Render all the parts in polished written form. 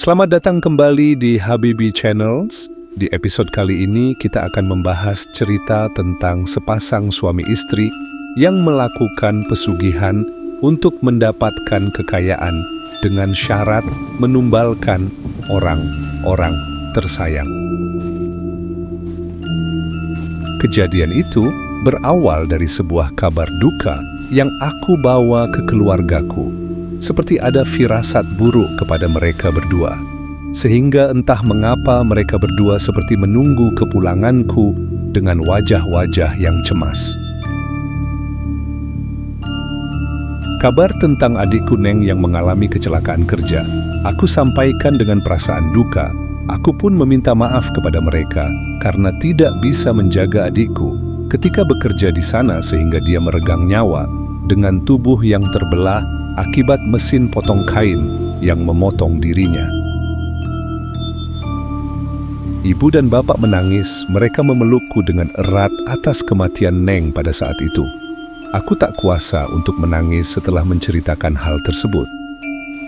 Selamat datang kembali di Habibi Channels. Di episode kali ini kita akan membahas cerita tentang sepasang suami istri yang melakukan pesugihan untuk mendapatkan kekayaan dengan syarat menumbalkan orang-orang tersayang. Kejadian itu berawal dari sebuah kabar duka yang aku bawa ke keluargaku. Seperti ada firasat buruk kepada mereka berdua. Sehingga entah mengapa mereka berdua seperti menunggu kepulanganku dengan wajah-wajah yang cemas. Kabar tentang adikku Neng yang mengalami kecelakaan kerja, aku sampaikan dengan perasaan duka. Aku pun meminta maaf kepada mereka karena tidak bisa menjaga adikku ketika bekerja di sana sehingga dia meregang nyawa dengan tubuh yang terbelah akibat mesin potong kain yang memotong dirinya. Ibu dan bapak menangis, mereka memelukku dengan erat atas kematian Neng pada saat itu. Aku tak kuasa untuk menangis setelah menceritakan hal tersebut.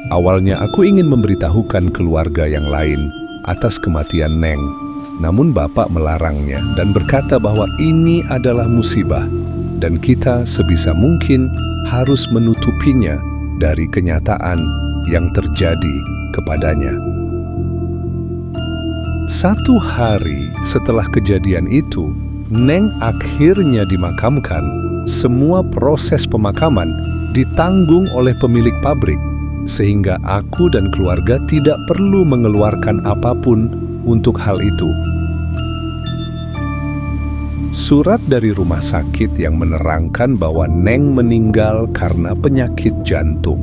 Awalnya aku ingin memberitahukan keluarga yang lain atas kematian Neng, namun bapak melarangnya dan berkata bahwa ini adalah musibah dan kita sebisa mungkin harus menutupinya dari kenyataan yang terjadi kepadanya. Satu hari setelah kejadian itu, Neng akhirnya dimakamkan. Semua proses pemakaman ditanggung oleh pemilik pabrik, sehingga aku dan keluarga tidak perlu mengeluarkan apapun untuk hal itu. Surat dari rumah sakit yang menerangkan bahwa Neng meninggal karena penyakit jantung.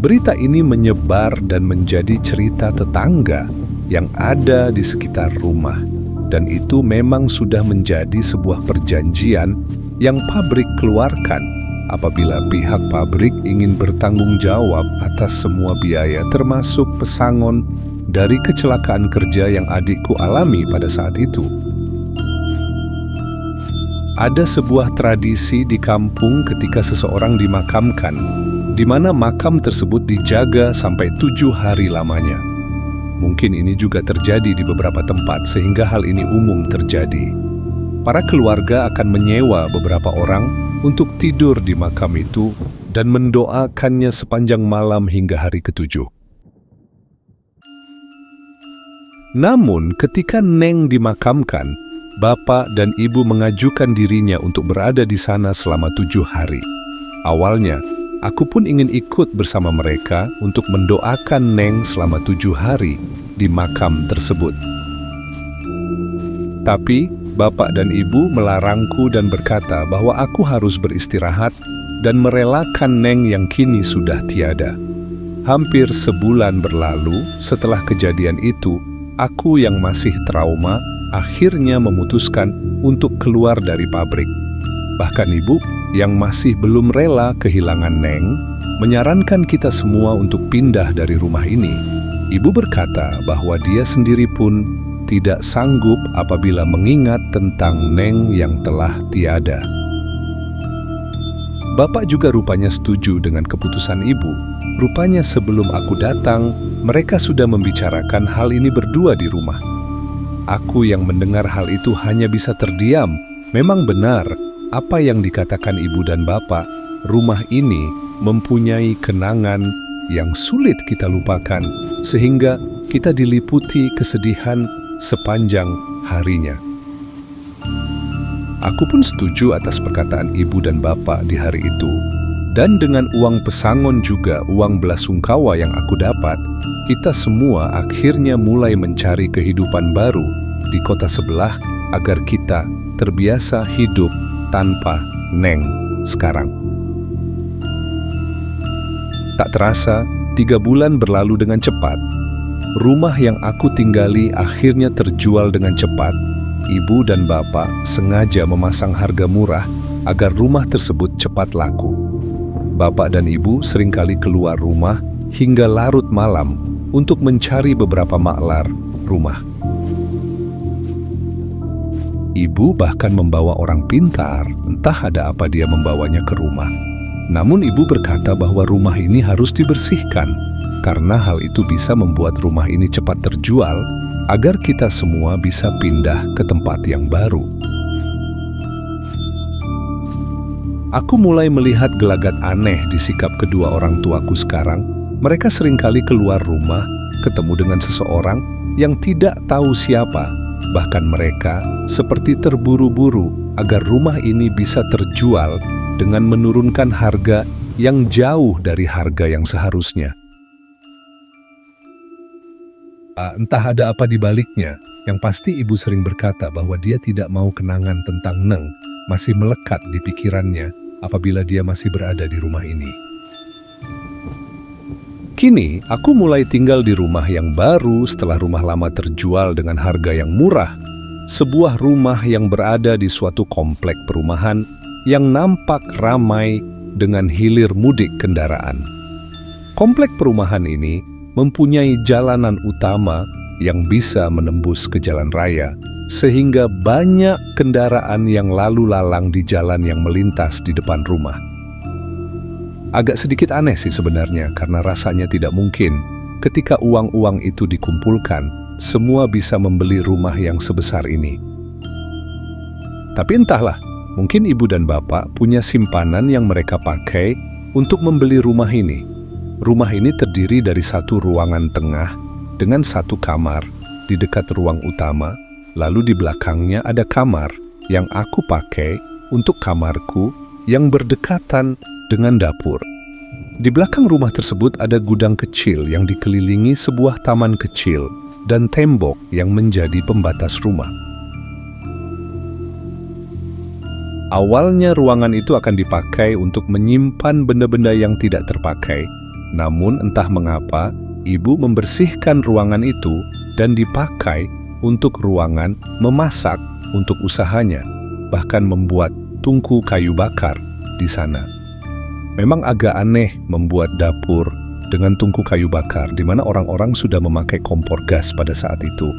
Berita ini menyebar dan menjadi cerita tetangga yang ada di sekitar rumah. Dan itu memang sudah menjadi sebuah perjanjian yang pabrik keluarkan apabila pihak pabrik ingin bertanggung jawab atas semua biaya termasuk pesangon dari kecelakaan kerja yang adikku alami pada saat itu. Ada sebuah tradisi di kampung ketika seseorang dimakamkan, di mana makam tersebut dijaga sampai 7 hari lamanya. Mungkin ini juga terjadi di beberapa tempat sehingga hal ini umum terjadi. Para keluarga akan menyewa beberapa orang untuk tidur di makam itu dan mendoakannya sepanjang malam hingga hari ke-7. Namun ketika Neng dimakamkan, bapak dan ibu mengajukan dirinya untuk berada di sana selama 7 hari. Awalnya, aku pun ingin ikut bersama mereka untuk mendoakan Neng selama 7 hari di makam tersebut. Tapi, bapak dan ibu melarangku dan berkata bahwa aku harus beristirahat dan merelakan Neng yang kini sudah tiada. Hampir sebulan berlalu setelah kejadian itu, aku yang masih trauma akhirnya memutuskan untuk keluar dari pabrik. Bahkan ibu yang masih belum rela kehilangan Neng menyarankan kita semua untuk pindah dari rumah ini. Ibu berkata bahwa dia sendiri pun tidak sanggup apabila mengingat tentang Neng yang telah tiada. Bapak juga rupanya setuju dengan keputusan ibu. Rupanya sebelum aku datang, mereka sudah membicarakan hal ini berdua di rumah. Aku yang mendengar hal itu hanya bisa terdiam. Memang benar apa yang dikatakan ibu dan bapak. Rumah ini mempunyai kenangan yang sulit kita lupakan, sehingga kita diliputi kesedihan sepanjang harinya. Aku pun setuju atas perkataan ibu dan bapak di hari itu. Dan dengan uang pesangon juga uang belasungkawa yang aku dapat, kita semua akhirnya mulai mencari kehidupan baru di kota sebelah agar kita terbiasa hidup tanpa Neng sekarang. Tak terasa, 3 bulan berlalu dengan cepat. Rumah yang aku tinggali akhirnya terjual dengan cepat. Ibu dan bapak sengaja memasang harga murah agar rumah tersebut cepat laku. Bapak dan ibu seringkali keluar rumah hingga larut malam untuk mencari beberapa maklar rumah. Ibu bahkan membawa orang pintar, entah ada apa dia membawanya ke rumah. Namun ibu berkata bahwa rumah ini harus dibersihkan, karena hal itu bisa membuat rumah ini cepat terjual, agar kita semua bisa pindah ke tempat yang baru. Aku mulai melihat gelagat aneh di sikap kedua orang tuaku sekarang. Mereka seringkali keluar rumah, ketemu dengan seseorang yang tidak tahu siapa. Bahkan mereka seperti terburu-buru agar rumah ini bisa terjual dengan menurunkan harga yang jauh dari harga yang seharusnya. Entah ada apa di baliknya, yang pasti ibu sering berkata bahwa dia tidak mau kenangan tentang Neng masih melekat di pikirannya apabila dia masih berada di rumah ini. Kini, aku mulai tinggal di rumah yang baru setelah rumah lama terjual dengan harga yang murah. Sebuah rumah yang berada di suatu komplek perumahan yang nampak ramai dengan hilir mudik kendaraan. Komplek perumahan ini mempunyai jalanan utama yang bisa menembus ke jalan raya, sehingga banyak kendaraan yang lalu lalang di jalan yang melintas di depan rumah. Agak sedikit aneh sih sebenarnya, karena rasanya tidak mungkin ketika uang-uang itu dikumpulkan, semua bisa membeli rumah yang sebesar ini. Tapi entahlah, mungkin ibu dan bapak punya simpanan yang mereka pakai untuk membeli rumah ini. Rumah ini terdiri dari satu ruangan tengah dengan satu kamar di dekat ruang utama, lalu di belakangnya ada kamar yang aku pakai untuk kamarku yang berdekatan dengan dapur. Di belakang rumah tersebut ada gudang kecil yang dikelilingi sebuah taman kecil dan tembok yang menjadi pembatas rumah. Awalnya ruangan itu akan dipakai untuk menyimpan benda-benda yang tidak terpakai. Namun entah mengapa, ibu membersihkan ruangan itu dan dipakai untuk ruangan memasak untuk usahanya, bahkan membuat tungku kayu bakar di sana. Memang agak aneh membuat dapur dengan tungku kayu bakar, di mana orang-orang sudah memakai kompor gas pada saat itu.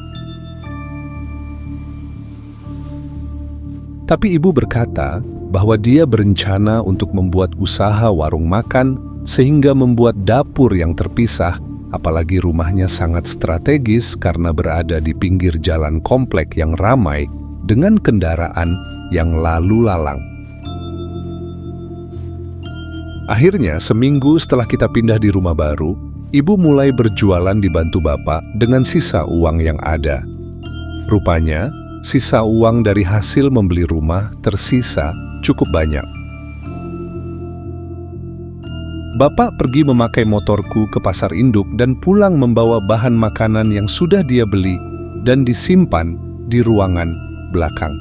Tapi ibu berkata bahwa dia berencana untuk membuat usaha warung makan, sehingga membuat dapur yang terpisah, apalagi rumahnya sangat strategis karena berada di pinggir jalan komplek yang ramai dengan kendaraan yang lalu lalang. Akhirnya, seminggu setelah kita pindah di rumah baru, ibu mulai berjualan dibantu bapak dengan sisa uang yang ada. Rupanya, sisa uang dari hasil membeli rumah tersisa cukup banyak. Bapak pergi memakai motorku ke pasar induk dan pulang membawa bahan makanan yang sudah dia beli dan disimpan di ruangan belakang.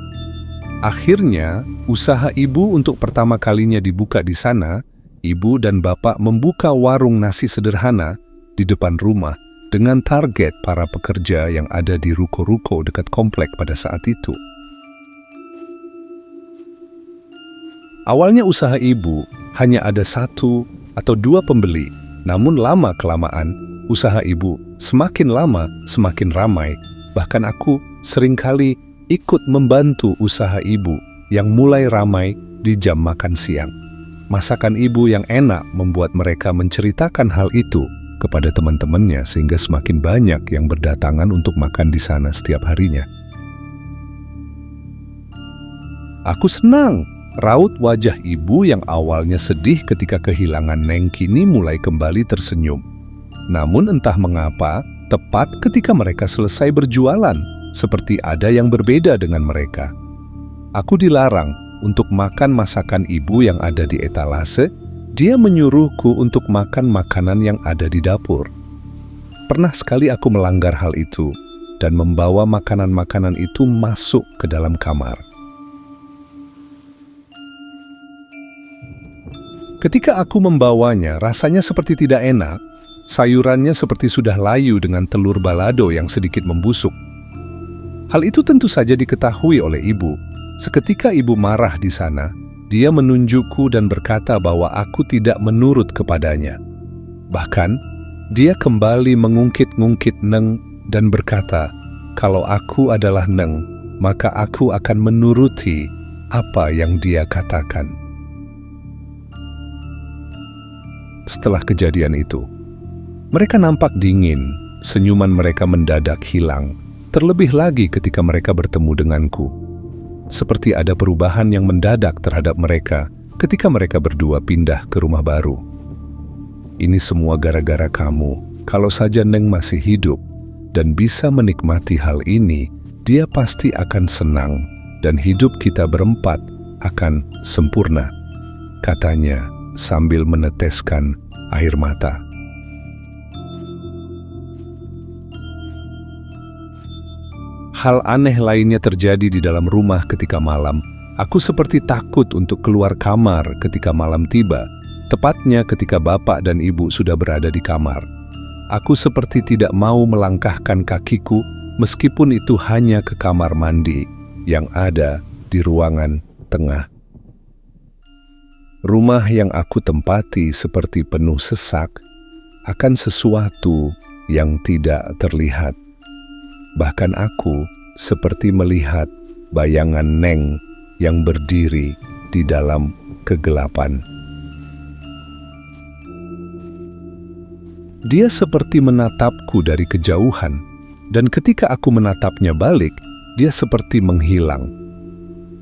Akhirnya, usaha ibu untuk pertama kalinya dibuka di sana. Ibu dan bapak membuka warung nasi sederhana di depan rumah dengan target para pekerja yang ada di ruko-ruko dekat komplek pada saat itu. Awalnya usaha ibu hanya ada 1 atau 2 pembeli, namun lama-kelamaan usaha ibu semakin lama semakin ramai. Bahkan aku seringkali ikut membantu usaha ibu yang mulai ramai di jam makan siang. Masakan ibu yang enak membuat mereka menceritakan hal itu kepada teman-temannya, sehingga semakin banyak yang berdatangan untuk makan di sana setiap harinya. Aku senang. Raut wajah ibu yang awalnya sedih ketika kehilangan Neng kini mulai kembali tersenyum. Namun entah mengapa, tepat ketika mereka selesai berjualan, seperti ada yang berbeda dengan mereka. Aku dilarang untuk makan masakan ibu yang ada di etalase. Dia menyuruhku untuk makan makanan yang ada di dapur. Pernah sekali aku melanggar hal itu dan membawa makanan-makanan itu masuk ke dalam kamar. Ketika aku membawanya, rasanya seperti tidak enak. Sayurannya seperti sudah layu dengan telur balado yang sedikit membusuk. Hal itu tentu saja diketahui oleh ibu. Seketika ibu marah di sana, dia menunjukku dan berkata bahwa aku tidak menurut kepadanya. Bahkan, dia kembali mengungkit-ngungkit Neng dan berkata, kalau aku adalah Neng, maka aku akan menuruti apa yang dia katakan. setelah kejadian itu. Mereka nampak dingin, senyuman mereka mendadak hilang, terlebih lagi ketika mereka bertemu denganku. Seperti ada perubahan yang mendadak terhadap mereka ketika mereka berdua pindah ke rumah baru. Ini semua gara-gara kamu. Kalau saja Neng masih hidup dan bisa menikmati hal ini, dia pasti akan senang dan hidup kita berempat akan sempurna, katanya sambil meneteskan air mata. Hal aneh lainnya terjadi di dalam rumah ketika malam. Aku seperti takut untuk keluar kamar ketika malam tiba, tepatnya ketika bapak dan ibu sudah berada di kamar. Aku seperti tidak mau melangkahkan kakiku meskipun itu hanya ke kamar mandi yang ada di ruangan tengah. Rumah yang aku tempati seperti penuh sesak akan sesuatu yang tidak terlihat. Bahkan aku seperti melihat bayangan Neng yang berdiri di dalam kegelapan. Dia seperti menatapku dari kejauhan, dan ketika aku menatapnya balik, dia seperti menghilang.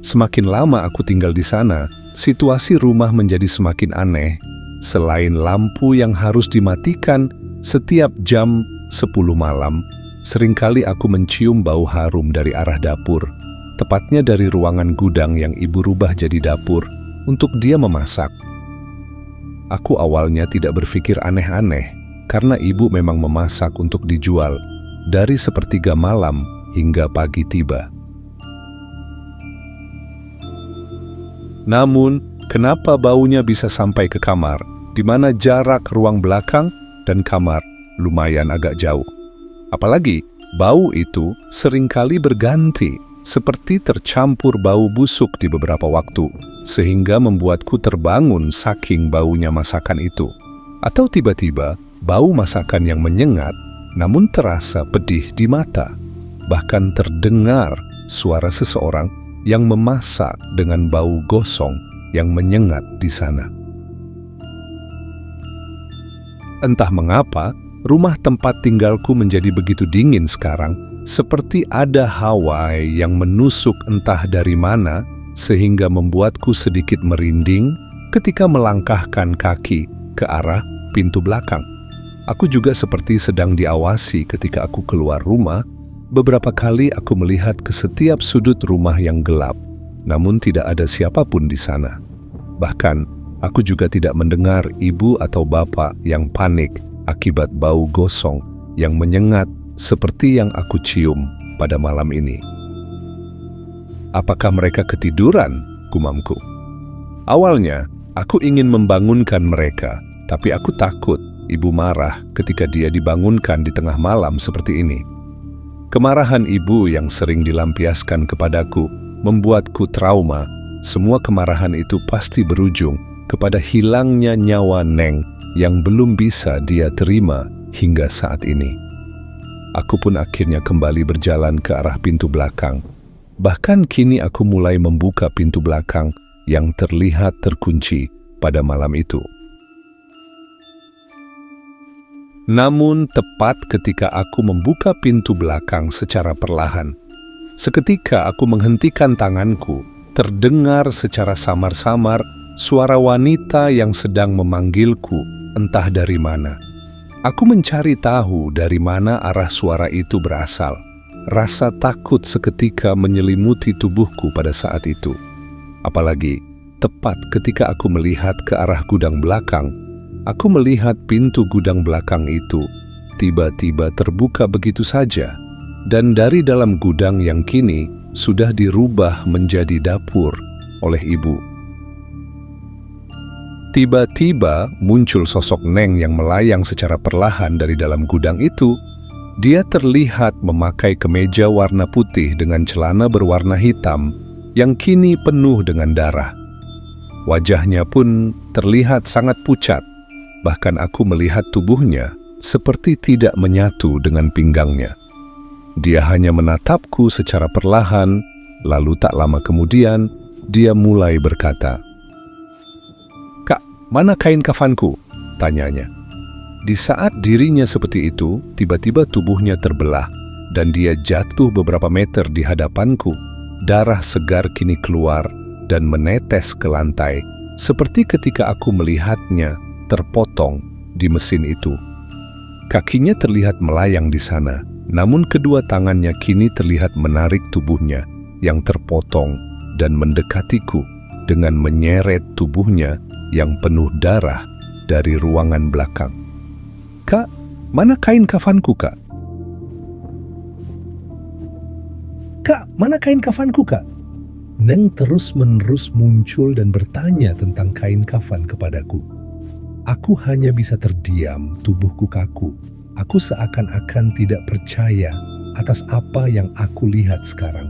Semakin lama aku tinggal di sana, situasi rumah menjadi semakin aneh. Selain lampu yang harus dimatikan setiap jam 10 malam, seringkali aku mencium bau harum dari arah dapur, tepatnya dari ruangan gudang yang ibu rubah jadi dapur untuk dia memasak. Aku awalnya tidak berpikir aneh-aneh, karena ibu memang memasak untuk dijual dari sepertiga malam hingga pagi tiba. Namun, kenapa baunya bisa sampai ke kamar, di mana jarak ruang belakang dan kamar lumayan agak jauh? Apalagi, bau itu seringkali berganti, seperti tercampur bau busuk di beberapa waktu, sehingga membuatku terbangun saking baunya masakan itu. Atau tiba-tiba, bau masakan yang menyengat, namun terasa pedih di mata. Bahkan terdengar suara seseorang yang memasak dengan bau gosong yang menyengat di sana. Entah mengapa, rumah tempat tinggalku menjadi begitu dingin sekarang, seperti ada hawa yang menusuk entah dari mana, sehingga membuatku sedikit merinding ketika melangkahkan kaki ke arah pintu belakang. Aku juga seperti sedang diawasi ketika aku keluar rumah. Beberapa kali aku melihat ke setiap sudut rumah yang gelap, namun tidak ada siapapun di sana. Bahkan, aku juga tidak mendengar ibu atau bapak yang panik akibat bau gosong yang menyengat seperti yang aku cium pada malam ini. Apakah mereka ketiduran? Gumamku. Awalnya, aku ingin membangunkan mereka, tapi aku takut ibu marah ketika dia dibangunkan di tengah malam seperti ini. Kemarahan ibu yang sering dilampiaskan kepadaku membuatku trauma. Semua kemarahan itu pasti berujung kepada hilangnya nyawa Neng yang belum bisa dia terima hingga saat ini. Aku pun akhirnya kembali berjalan ke arah pintu belakang. Bahkan kini aku mulai membuka pintu belakang yang terlihat terkunci pada malam itu. Namun tepat ketika aku membuka pintu belakang secara perlahan, seketika aku menghentikan tanganku, terdengar secara samar-samar suara wanita yang sedang memanggilku entah dari mana. Aku mencari tahu dari mana arah suara itu berasal. Rasa takut seketika menyelimuti tubuhku pada saat itu. Apalagi, tepat ketika aku melihat ke arah gudang belakang, aku melihat pintu gudang belakang itu tiba-tiba terbuka begitu saja, dan dari dalam gudang yang kini sudah dirubah menjadi dapur oleh ibu. Tiba-tiba muncul sosok Neng yang melayang secara perlahan dari dalam gudang itu. Dia terlihat memakai kemeja warna putih dengan celana berwarna hitam yang kini penuh dengan darah. Wajahnya pun terlihat sangat pucat, bahkan aku melihat tubuhnya seperti tidak menyatu dengan pinggangnya. Dia hanya menatapku secara perlahan, lalu tak lama kemudian dia mulai berkata, "Kak, mana kain kafanku?" tanyanya. Di saat dirinya seperti itu, tiba-tiba tubuhnya terbelah dan dia jatuh beberapa meter di hadapanku. Darah segar kini keluar dan menetes ke lantai, seperti ketika aku melihatnya terpotong di mesin itu. Kakinya terlihat melayang di sana, namun kedua tangannya kini terlihat menarik tubuhnya yang terpotong dan mendekatiku dengan menyeret tubuhnya yang penuh darah dari ruangan belakang. "Kak, mana kain kafanku, Kak?" "Kak, mana kain kafanku, Kak?" Neng terus-menerus muncul dan bertanya tentang kain kafan kepadaku. Aku hanya bisa terdiam, tubuhku kaku. Aku seakan-akan tidak percaya atas apa yang aku lihat sekarang.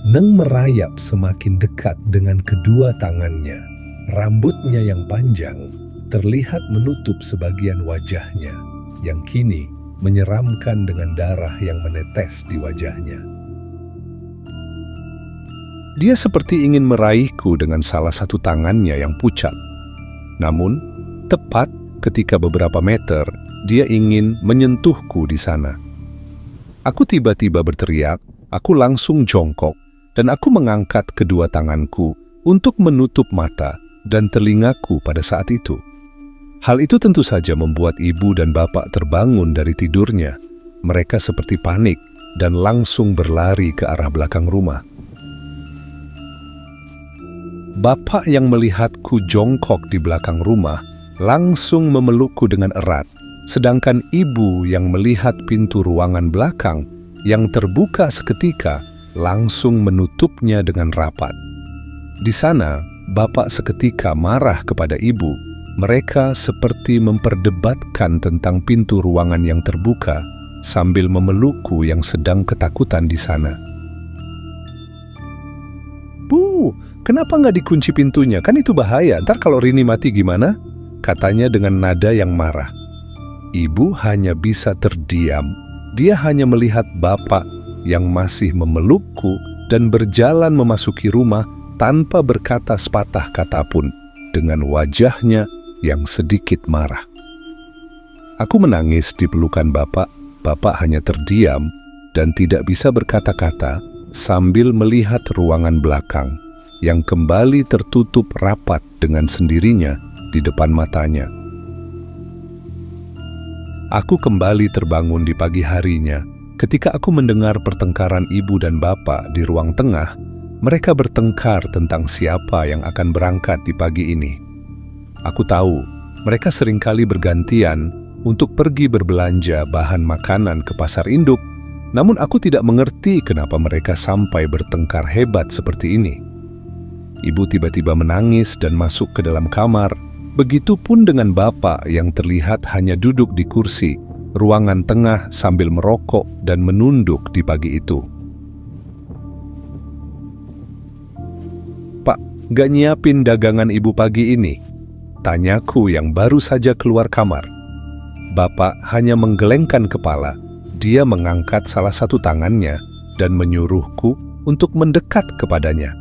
Neng merayap semakin dekat dengan kedua tangannya. Rambutnya yang panjang terlihat menutup sebagian wajahnya, yang kini menyeramkan dengan darah yang menetes di wajahnya. Dia seperti ingin meraihku dengan salah satu tangannya yang pucat. Namun, tepat ketika beberapa meter, dia ingin menyentuhku di sana. Aku tiba-tiba berteriak, aku langsung jongkok, dan aku mengangkat kedua tanganku untuk menutup mata dan telingaku pada saat itu. Hal itu tentu saja membuat ibu dan bapak terbangun dari tidurnya. Mereka seperti panik dan langsung berlari ke arah belakang rumah. Bapak yang melihatku jongkok di belakang rumah langsung memelukku dengan erat, sedangkan ibu yang melihat pintu ruangan belakang yang terbuka seketika langsung menutupnya dengan rapat. Di sana, bapak seketika marah kepada ibu. Mereka seperti memperdebatkan tentang pintu ruangan yang terbuka sambil memelukku yang sedang ketakutan di sana. "Bu, kenapa nggak dikunci pintunya? Kan itu bahaya, ntar kalau Rini mati gimana?" katanya dengan nada yang marah. Ibu hanya bisa terdiam. Dia hanya melihat bapak yang masih memelukku dan berjalan memasuki rumah tanpa berkata sepatah kata pun, dengan wajahnya yang sedikit marah. Aku menangis di pelukan bapak. Bapak hanya terdiam dan tidak bisa berkata-kata sambil melihat ruangan belakang yang kembali tertutup rapat dengan sendirinya di depan matanya. Aku kembali terbangun di pagi harinya ketika aku mendengar pertengkaran ibu dan bapak di ruang tengah. Mereka bertengkar tentang siapa yang akan berangkat di pagi ini. Aku tahu mereka seringkali bergantian untuk pergi berbelanja bahan makanan ke pasar induk, namun aku tidak mengerti kenapa mereka sampai bertengkar hebat seperti ini. Ibu tiba-tiba menangis dan masuk ke dalam kamar. Begitupun dengan bapak yang terlihat hanya duduk di kursi ruangan tengah sambil merokok dan menunduk di pagi itu. "Pak, gak nyiapin dagangan ibu pagi ini?" tanyaku yang baru saja keluar kamar. Bapak hanya menggelengkan kepala. Dia mengangkat salah satu tangannya dan menyuruhku untuk mendekat kepadanya.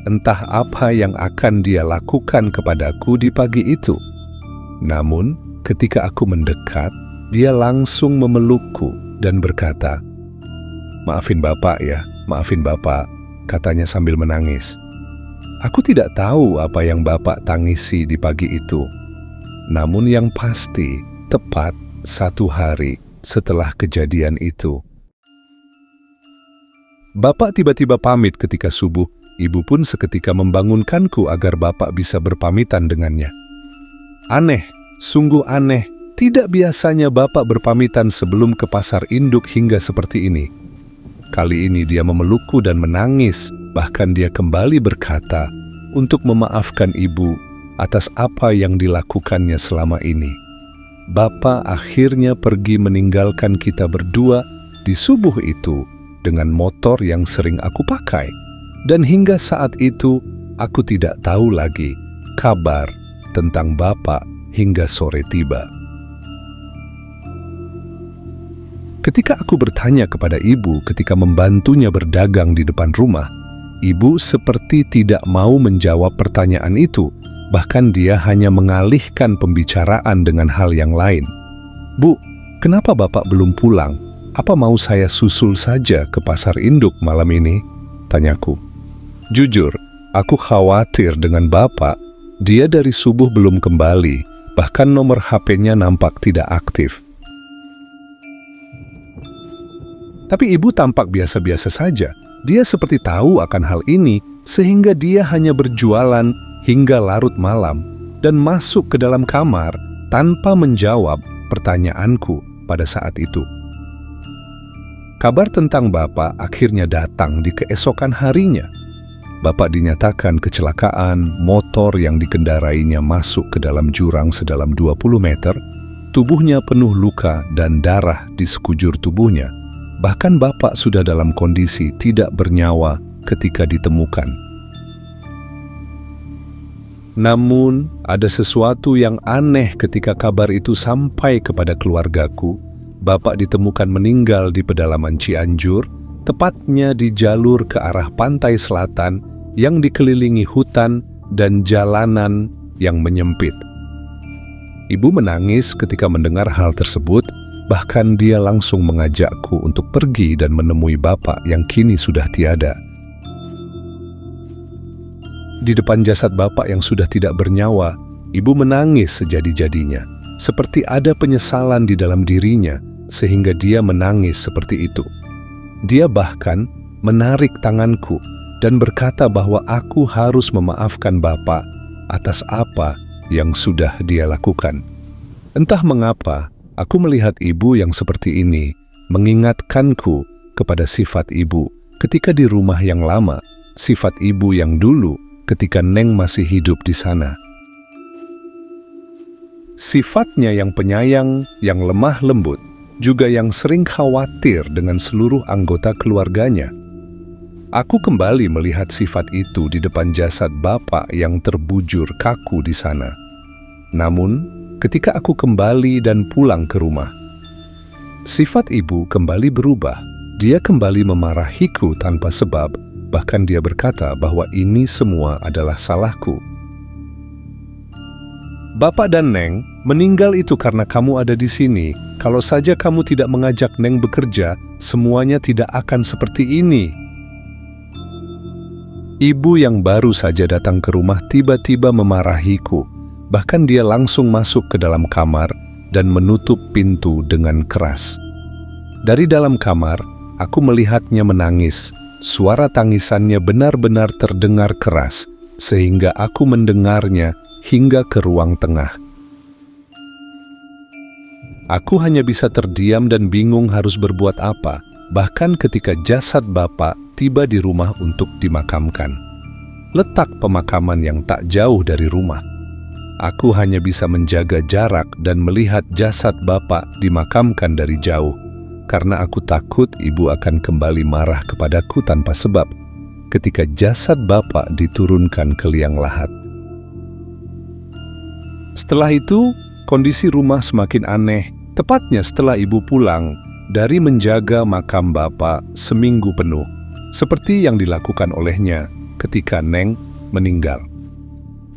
Entah apa yang akan dia lakukan kepadaku di pagi itu. Namun, ketika aku mendekat, dia langsung memelukku dan berkata, "Maafin Bapak ya, maafin Bapak," katanya sambil menangis. Aku tidak tahu apa yang Bapak tangisi di pagi itu. Namun yang pasti, tepat 1 hari setelah kejadian itu, Bapak tiba-tiba pamit ketika subuh. Ibu pun seketika membangunkanku agar Bapak bisa berpamitan dengannya. Aneh, sungguh aneh. Tidak biasanya Bapak berpamitan sebelum ke pasar induk hingga seperti ini. Kali ini dia memelukku dan menangis. Bahkan dia kembali berkata untuk memaafkan ibu atas apa yang dilakukannya selama ini. Bapak akhirnya pergi meninggalkan kita berdua di subuh itu dengan motor yang sering aku pakai. Dan hingga saat itu, aku tidak tahu lagi kabar tentang Bapak hingga sore tiba. Ketika aku bertanya kepada ibu ketika membantunya berdagang di depan rumah, ibu seperti tidak mau menjawab pertanyaan itu Bahkan dia hanya mengalihkan pembicaraan dengan hal yang lain. "Bu, kenapa Bapak belum pulang? Apa mau saya susul saja ke pasar induk malam ini?" tanyaku. Jujur, aku khawatir dengan Bapak. Dia dari subuh belum kembali, bahkan nomor HP-nya nampak tidak aktif. Tapi ibu tampak biasa-biasa saja. Dia seperti tahu akan hal ini, sehingga dia hanya berjualan hingga larut malam dan masuk ke dalam kamar tanpa menjawab pertanyaanku pada saat itu. Kabar tentang Bapak akhirnya datang di keesokan harinya. Bapak dinyatakan kecelakaan, motor yang dikendarainya masuk ke dalam jurang sedalam 20 meter, tubuhnya penuh luka dan darah di sekujur tubuhnya. Bahkan Bapak sudah dalam kondisi tidak bernyawa ketika ditemukan. Namun, ada sesuatu yang aneh ketika kabar itu sampai kepada keluargaku. Bapak ditemukan meninggal di pedalaman Cianjur, tepatnya di jalur ke arah pantai selatan yang dikelilingi hutan dan jalanan yang menyempit. Ibu menangis ketika mendengar hal tersebut, bahkan dia langsung mengajakku untuk pergi dan menemui Bapak yang kini sudah tiada. Di depan jasad Bapak yang sudah tidak bernyawa, ibu menangis sejadi-jadinya, seperti ada penyesalan di dalam dirinya, sehingga dia menangis seperti itu. Dia bahkan menarik tanganku dan berkata bahwa aku harus memaafkan Bapak atas apa yang sudah dia lakukan. Entah mengapa, aku melihat ibu yang seperti ini mengingatkanku kepada sifat ibu ketika di rumah yang lama, sifat ibu yang dulu ketika Neng masih hidup di sana. Sifatnya yang penyayang, yang lemah lembut, juga yang sering khawatir dengan seluruh anggota keluarganya. Aku kembali melihat sifat itu di depan jasad Bapak yang terbujur kaku di sana. Namun, ketika aku kembali dan pulang ke rumah, sifat ibu kembali berubah. Dia kembali memarahiku tanpa sebab, bahkan dia berkata bahwa ini semua adalah salahku. "Bapak dan Neng meninggal itu karena kamu ada di sini. Kalau saja kamu tidak mengajak Neng bekerja, semuanya tidak akan seperti ini." Ibu yang baru saja datang ke rumah tiba-tiba memarahiku. Bahkan dia langsung masuk ke dalam kamar dan menutup pintu dengan keras. Dari dalam kamar, aku melihatnya menangis. Suara tangisannya benar-benar terdengar keras, sehingga aku mendengarnya hingga ke ruang tengah. Aku hanya bisa terdiam dan bingung harus berbuat apa, bahkan ketika jasad Bapak tiba di rumah untuk dimakamkan. Letak pemakaman yang tak jauh dari rumah. Aku hanya bisa menjaga jarak dan melihat jasad Bapak dimakamkan dari jauh, karena aku takut ibu akan kembali marah kepadaku tanpa sebab ketika jasad Bapak diturunkan ke liang lahat. Setelah itu, kondisi rumah semakin aneh, tepatnya setelah ibu pulang dari menjaga makam Bapak seminggu penuh, seperti yang dilakukan olehnya ketika Neng meninggal.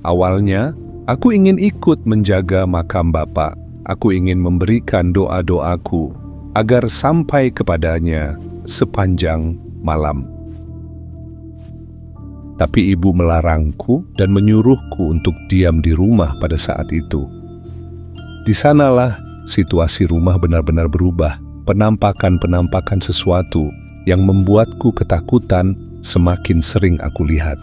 Awalnya, aku ingin ikut menjaga makam Bapak. Aku ingin memberikan doa-doaku agar sampai kepadanya sepanjang malam. Tapi ibu melarangku dan menyuruhku untuk diam di rumah pada saat itu. Di sanalah situasi rumah benar-benar berubah, penampakan-penampakan sesuatu yang membuatku ketakutan semakin sering aku lihat.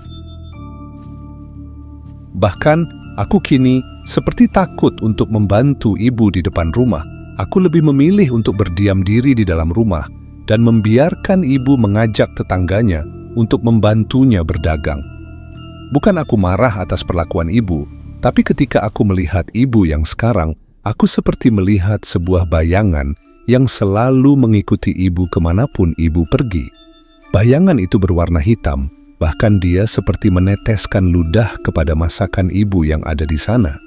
Bahkan, aku kini seperti takut untuk membantu ibu di depan rumah. Aku lebih memilih untuk berdiam diri di dalam rumah dan membiarkan ibu mengajak tetangganya untuk membantunya berdagang. Bukan aku marah atas perlakuan ibu, tapi ketika aku melihat ibu yang sekarang, aku seperti melihat sebuah bayangan yang selalu mengikuti ibu kemanapun ibu pergi. Bayangan itu berwarna hitam, bahkan dia seperti meneteskan ludah kepada masakan ibu yang ada di sana.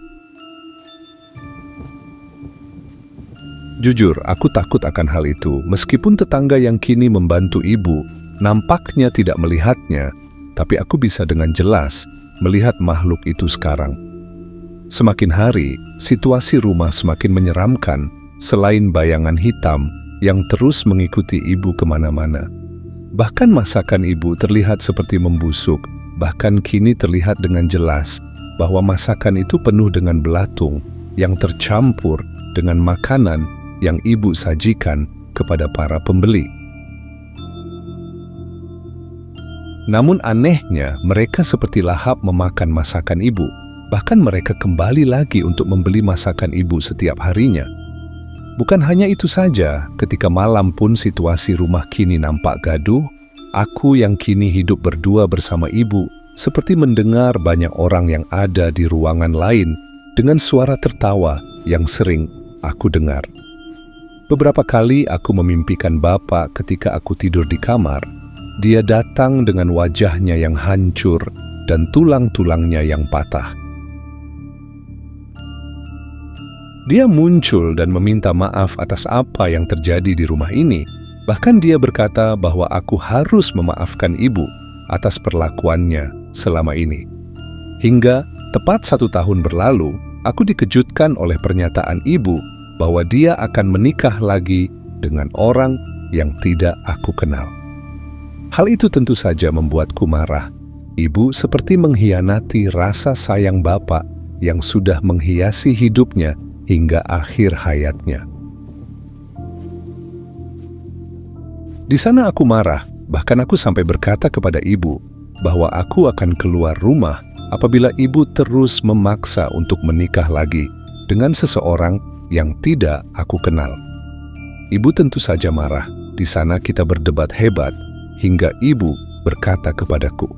Jujur, aku takut akan hal itu, meskipun tetangga yang kini membantu ibu nampaknya tidak melihatnya, tapi aku bisa dengan jelas melihat makhluk itu sekarang. Semakin hari, situasi rumah semakin menyeramkan selain bayangan hitam yang terus mengikuti ibu kemana-mana. Bahkan masakan ibu terlihat seperti membusuk, bahkan kini terlihat dengan jelas bahwa masakan itu penuh dengan belatung yang tercampur dengan makanan yang ibu sajikan kepada para pembeli. Namun anehnya, mereka seperti lahap memakan masakan ibu. Bahkan mereka kembali lagi untuk membeli masakan ibu setiap harinya. Bukan hanya itu saja, ketika malam pun situasi rumah kini nampak gaduh. Aku yang kini hidup berdua bersama ibu, seperti mendengar banyak orang yang ada di ruangan lain dengan suara tertawa yang sering aku dengar. Beberapa kali aku memimpikan Bapak ketika aku tidur di kamar. Dia datang dengan wajahnya yang hancur dan tulang-tulangnya yang patah. Dia muncul dan meminta maaf atas apa yang terjadi di rumah ini. Bahkan dia berkata bahwa aku harus memaafkan ibu atas perlakuannya selama ini. Hingga tepat 1 tahun berlalu, aku dikejutkan oleh pernyataan ibu bahwa dia akan menikah lagi dengan orang yang tidak aku kenal. Hal itu tentu saja membuatku marah. Ibu seperti mengkhianati rasa sayang Bapak yang sudah menghiasi hidupnya hingga akhir hayatnya. Di sana aku marah, bahkan aku sampai berkata kepada ibu bahwa aku akan keluar rumah apabila ibu terus memaksa untuk menikah lagi dengan seseorang yang tidak aku kenal. Ibu tentu saja marah. Di sana kita berdebat hebat hingga ibu berkata kepadaku,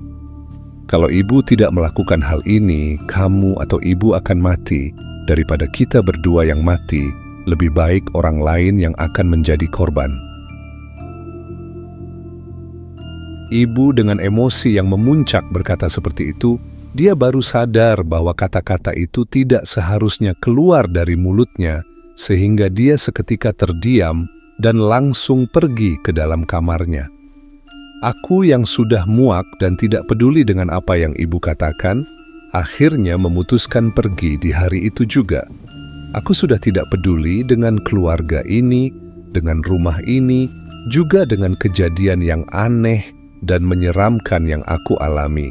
"Kalau ibu tidak melakukan hal ini, kamu atau ibu akan mati. Daripada kita berdua yang mati, lebih baik orang lain yang akan menjadi korban." Ibu dengan emosi yang memuncak berkata seperti itu. Dia baru sadar bahwa kata-kata itu tidak seharusnya keluar dari mulutnya, sehingga dia seketika terdiam dan langsung pergi ke dalam kamarnya. Aku yang sudah muak dan tidak peduli dengan apa yang ibu katakan, akhirnya memutuskan pergi di hari itu juga. Aku sudah tidak peduli dengan keluarga ini, dengan rumah ini, juga dengan kejadian yang aneh dan menyeramkan yang aku alami.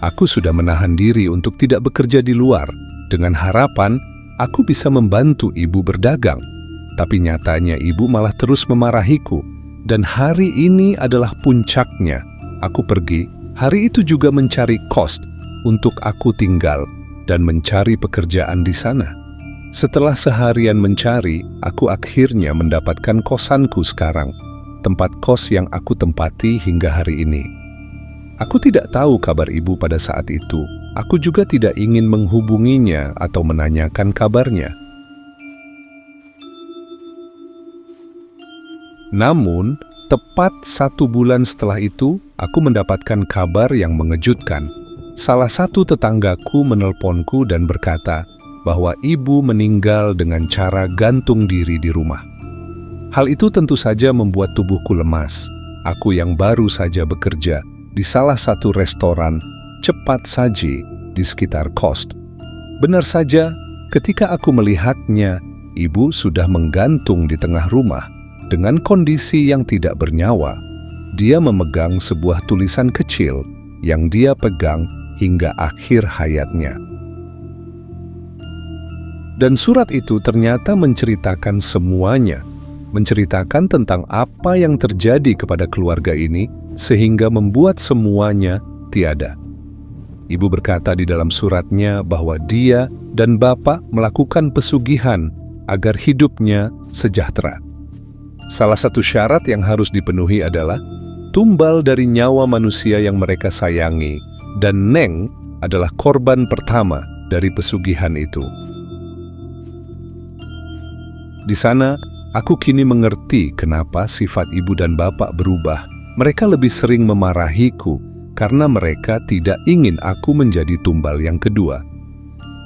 Aku sudah menahan diri untuk tidak bekerja di luar, dengan harapan aku bisa membantu ibu berdagang. Tapi nyatanya ibu malah terus memarahiku, dan hari ini adalah puncaknya. Aku pergi, hari itu juga mencari kos untuk aku tinggal dan mencari pekerjaan di sana. Setelah seharian mencari, aku akhirnya mendapatkan kosanku sekarang, tempat kos yang aku tempati hingga hari ini. Aku tidak tahu kabar ibu pada saat itu. Aku juga tidak ingin menghubunginya atau menanyakan kabarnya. Namun, tepat 1 bulan setelah itu, aku mendapatkan kabar yang mengejutkan. Salah satu tetanggaku menelponku dan berkata bahwa ibu meninggal dengan cara gantung diri di rumah. Hal itu tentu saja membuat tubuhku lemas. Aku yang baru saja bekerja di salah satu restoran cepat saji di sekitar kos. Benar saja, ketika aku melihatnya, ibu sudah menggantung di tengah rumah dengan kondisi yang tidak bernyawa. Dia memegang sebuah tulisan kecil yang dia pegang hingga akhir hayatnya. Dan surat itu ternyata menceritakan semuanya, menceritakan tentang apa yang terjadi kepada keluarga ini sehingga membuat semuanya tiada. Ibu berkata di dalam suratnya bahwa dia dan Bapak melakukan pesugihan agar hidupnya sejahtera. Salah satu syarat yang harus dipenuhi adalah tumbal dari nyawa manusia yang mereka sayangi, dan Neng adalah korban pertama dari pesugihan itu. Di sana, aku kini mengerti kenapa sifat ibu dan bapak berubah. Mereka lebih sering memarahiku karena mereka tidak ingin aku menjadi tumbal yang kedua.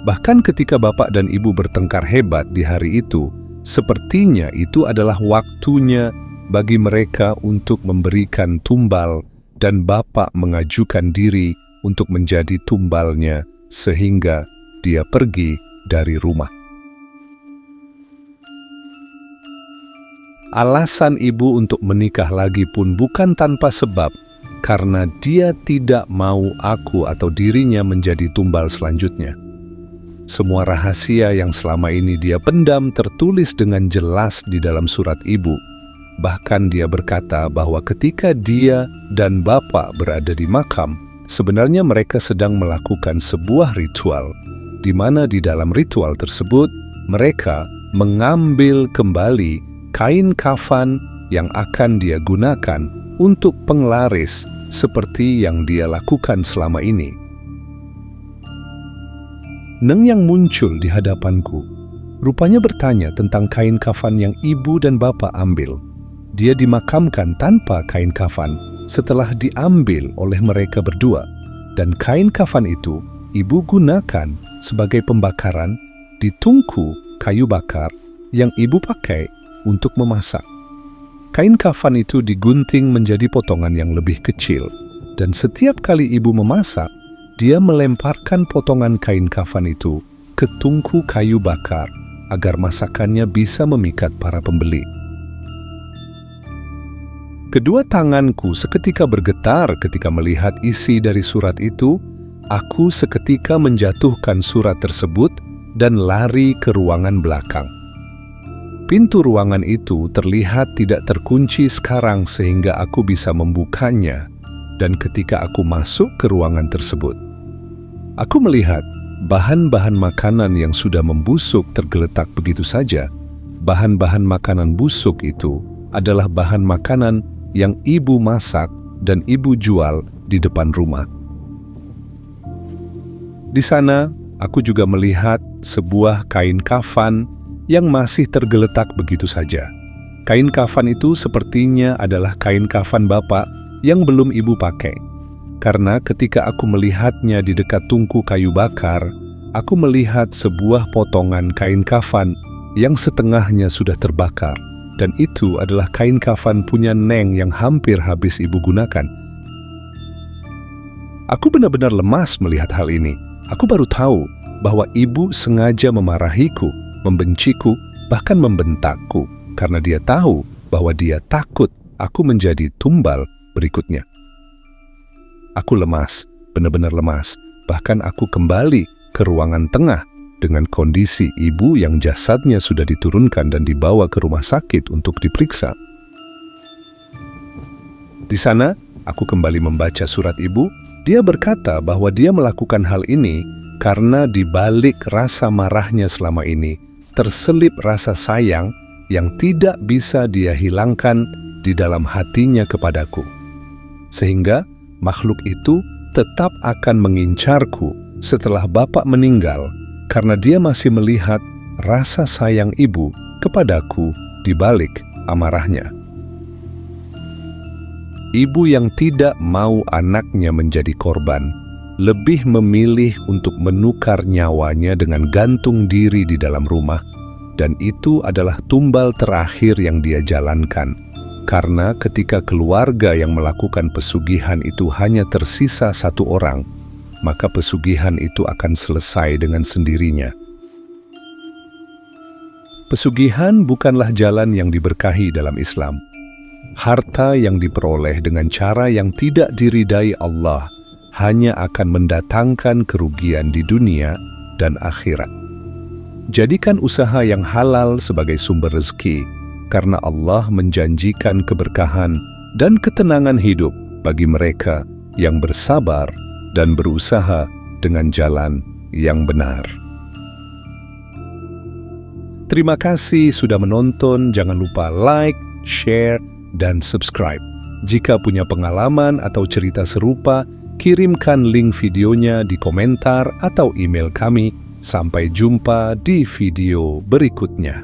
Bahkan ketika bapak dan ibu bertengkar hebat di hari itu, sepertinya itu adalah waktunya bagi mereka untuk memberikan tumbal dan bapak mengajukan diri untuk menjadi tumbalnya sehingga dia pergi dari rumah. Alasan ibu untuk menikah lagi pun bukan tanpa sebab, karena dia tidak mau aku atau dirinya menjadi tumbal selanjutnya. Semua rahasia yang selama ini dia pendam tertulis dengan jelas di dalam surat ibu. Bahkan dia berkata bahwa ketika dia dan bapak berada di makam, sebenarnya mereka sedang melakukan sebuah ritual, di mana di dalam ritual tersebut mereka mengambil kembali kain kafan yang akan dia gunakan untuk penglaris seperti yang dia lakukan selama ini. Neng yang muncul di hadapanku rupanya bertanya tentang kain kafan yang ibu dan bapak ambil. Dia dimakamkan tanpa kain kafan setelah diambil oleh mereka berdua, dan kain kafan itu ibu gunakan sebagai pembakaran di tungku kayu bakar yang ibu pakai untuk memasak. Kain kafan itu digunting menjadi potongan yang lebih kecil, dan setiap kali ibu memasak, dia melemparkan potongan kain kafan itu ke tungku kayu bakar agar masakannya bisa memikat para pembeli. Kedua tanganku seketika bergetar ketika melihat isi dari surat itu. Aku seketika menjatuhkan surat tersebut dan lari ke ruangan belakang. Pintu ruangan itu terlihat tidak terkunci sekarang sehingga aku bisa membukanya, dan ketika aku masuk ke ruangan tersebut, aku melihat bahan-bahan makanan yang sudah membusuk tergeletak begitu saja. Bahan-bahan makanan busuk itu adalah bahan makanan yang ibu masak dan ibu jual di depan rumah. Di sana, aku juga melihat sebuah kain kafan yang masih tergeletak begitu saja. Kain kafan itu sepertinya adalah kain kafan bapak yang belum ibu pakai. Karena ketika aku melihatnya di dekat tungku kayu bakar, aku melihat sebuah potongan kain kafan yang setengahnya sudah terbakar. Dan itu adalah kain kafan punya Neng yang hampir habis ibu gunakan. Aku benar-benar lemas melihat hal ini. Aku baru tahu bahwa ibu sengaja memarahiku, membenciku, bahkan membentakku, karena dia tahu bahwa dia takut aku menjadi tumbal berikutnya. Aku lemas, benar-benar lemas. Bahkan aku kembali ke ruangan tengah dengan kondisi ibu yang jasadnya sudah diturunkan dan dibawa ke rumah sakit untuk diperiksa. Di sana, aku kembali membaca surat ibu. Dia berkata bahwa dia melakukan hal ini karena di balik rasa marahnya selama ini terselip rasa sayang yang tidak bisa dia hilangkan di dalam hatinya kepadaku. Sehingga makhluk itu tetap akan mengincarku setelah bapak meninggal karena dia masih melihat rasa sayang ibu kepadaku di balik amarahnya. Ibu yang tidak mau anaknya menjadi korban lebih memilih untuk menukar nyawanya dengan gantung diri di dalam rumah, dan itu adalah tumbal terakhir yang dia jalankan. Karena ketika keluarga yang melakukan pesugihan itu hanya tersisa satu orang, maka pesugihan itu akan selesai dengan sendirinya. Pesugihan bukanlah jalan yang diberkahi dalam Islam. Harta yang diperoleh dengan cara yang tidak diridai Allah hanya akan mendatangkan kerugian di dunia dan akhirat. Jadikan usaha yang halal sebagai sumber rezeki, karena Allah menjanjikan keberkahan dan ketenangan hidup bagi mereka yang bersabar dan berusaha dengan jalan yang benar. Terima kasih sudah menonton. Jangan lupa like, share, dan subscribe. Jika punya pengalaman atau cerita serupa, kirimkan link videonya di komentar atau email kami. Sampai jumpa di video berikutnya.